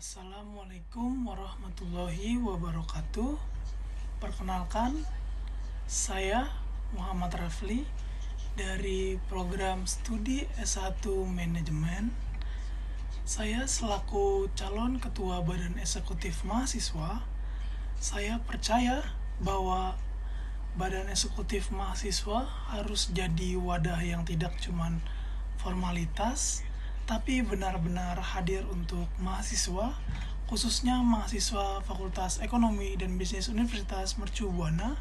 Assalamualaikum warahmatullahi wabarakatuh. Perkenalkan, saya Muhammad Rafli dari program studi S1 Manajemen. Saya selaku calon ketua Badan Eksekutif Mahasiswa, saya percaya bahwa Badan Eksekutif Mahasiswa harus jadi wadah yang tidak cuman formalitas, tapi benar-benar hadir untuk mahasiswa, khususnya mahasiswa Fakultas Ekonomi dan Bisnis Universitas Mercu Buana,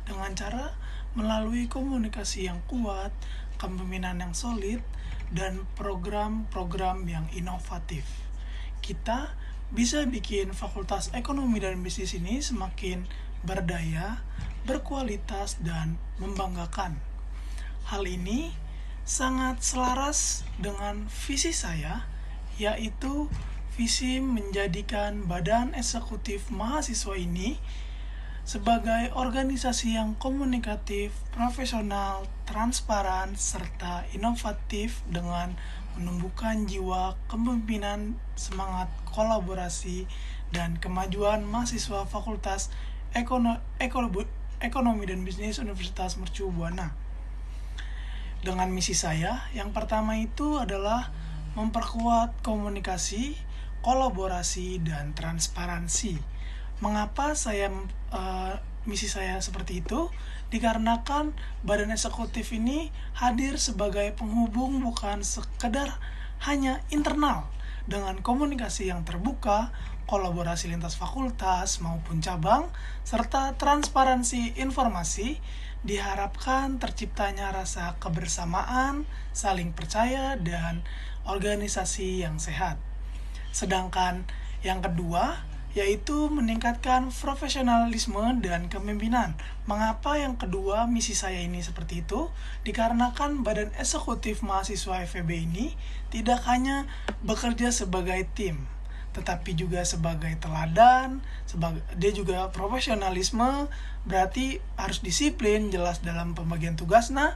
dengan cara melalui komunikasi yang kuat, kepemimpinan yang solid, dan program-program yang inovatif. Kita bisa bikin Fakultas Ekonomi dan Bisnis ini semakin berdaya, berkualitas, dan membanggakan. Hal ini sangat selaras dengan visi saya, yaitu visi menjadikan Badan Eksekutif Mahasiswa ini sebagai organisasi yang komunikatif, profesional, transparan, serta inovatif dengan menumbuhkan jiwa kepemimpinan, semangat kolaborasi, dan kemajuan mahasiswa Fakultas Ekonomi dan Bisnis Universitas Mercu Buana. Dengan misi saya, yang pertama itu adalah memperkuat komunikasi, kolaborasi, dan transparansi. Mengapa misi saya seperti itu? Dikarenakan Badan Eksekutif ini hadir sebagai penghubung, bukan sekedar hanya internal, dengan komunikasi yang terbuka, kolaborasi lintas fakultas maupun cabang, serta transparansi informasi. Diharapkan terciptanya rasa kebersamaan, saling percaya, dan organisasi yang sehat. Sedangkan yang kedua, yaitu meningkatkan profesionalisme dan kepemimpinan. Mengapa yang kedua misi saya ini seperti itu? Dikarenakan Badan Eksekutif Mahasiswa FEB ini tidak hanya bekerja sebagai tim, tetapi juga sebagai teladan, dia juga profesionalisme, berarti harus disiplin, jelas dalam pembagian tugasnya,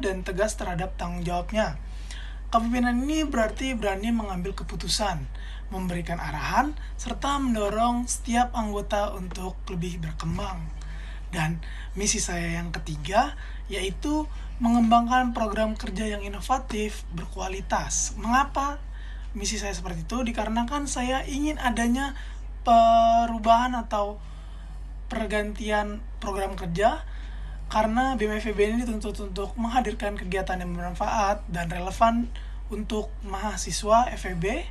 dan tegas terhadap tanggung jawabnya. Kepemimpinan ini berarti berani mengambil keputusan, memberikan arahan, serta mendorong setiap anggota untuk lebih berkembang. Dan misi saya yang ketiga, yaitu mengembangkan program kerja yang inovatif, berkualitas. Mengapa misi saya seperti itu? Dikarenakan saya ingin adanya perubahan atau pergantian program kerja, karena BMFEB ini dituntut untuk menghadirkan kegiatan yang bermanfaat dan relevan untuk mahasiswa FEB,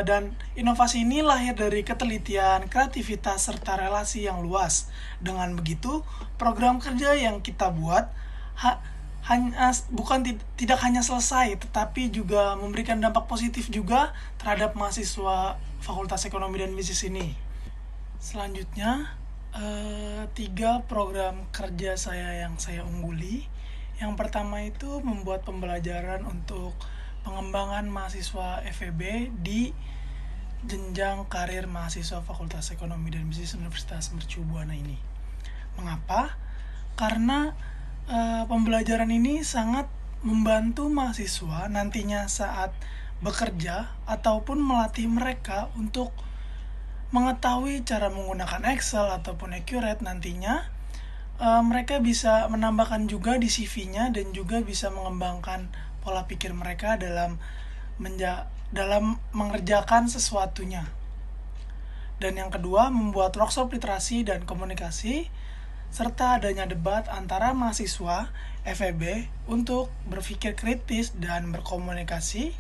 dan inovasi ini lahir dari ketelitian, kreativitas, serta relasi yang luas. Dengan begitu, program kerja yang kita buat tidak hanya selesai, tetapi juga memberikan dampak positif juga terhadap mahasiswa Fakultas Ekonomi dan Bisnis ini. Selanjutnya, 3 program kerja saya yang saya ungguli. Yang pertama itu membuat pembelajaran untuk pengembangan mahasiswa FEB di jenjang karir mahasiswa Fakultas Ekonomi dan Bisnis Universitas Mercu Buana ini. Mengapa? Karena pembelajaran ini sangat membantu mahasiswa nantinya saat bekerja ataupun melatih mereka untuk mengetahui cara menggunakan Excel ataupun Accurate. Nantinya mereka bisa menambahkan juga di CV-nya dan juga bisa mengembangkan pola pikir mereka dalam mengerjakan sesuatunya. Dan yang kedua, membuat workshop literasi dan komunikasi, serta adanya debat antara mahasiswa FEB untuk berpikir kritis dan berkomunikasi.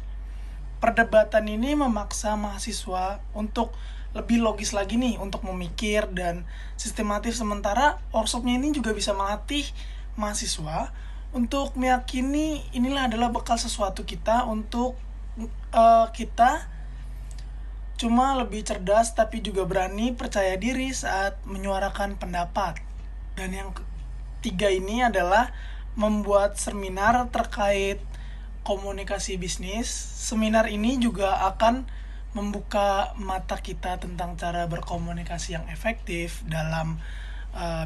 Perdebatan ini memaksa mahasiswa untuk lebih logis lagi nih untuk memikir dan sistematif, sementara workshopnya ini juga bisa melatih mahasiswa untuk meyakini inilah adalah bekal sesuatu kita untuk kita cuma lebih cerdas tapi juga berani percaya diri saat menyuarakan pendapat. Dan yang ketiga ini adalah membuat seminar terkait komunikasi bisnis. Seminar ini juga akan membuka mata kita tentang cara berkomunikasi yang efektif dalam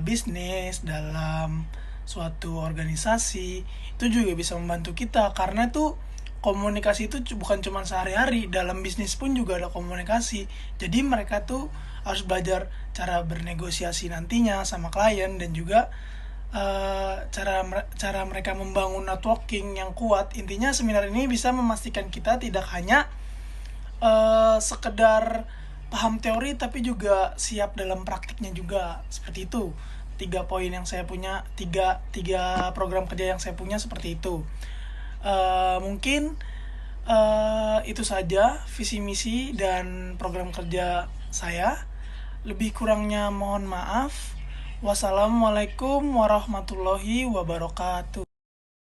bisnis, dalam suatu organisasi. Itu juga bisa membantu kita, karena itu komunikasi itu bukan cuma sehari-hari, dalam bisnis pun juga ada komunikasi. Jadi mereka tuh harus belajar cara bernegosiasi nantinya sama klien, dan juga cara mereka membangun networking yang kuat. Intinya seminar ini bisa memastikan kita tidak hanya sekedar paham teori, tapi juga siap dalam praktiknya juga. Seperti itu. 3 poin yang saya punya, tiga program kerja yang saya punya seperti itu. Mungkin itu saja visi misi dan program kerja saya. Lebih kurangnya mohon maaf. Wassalamualaikum warahmatullahi wabarakatuh.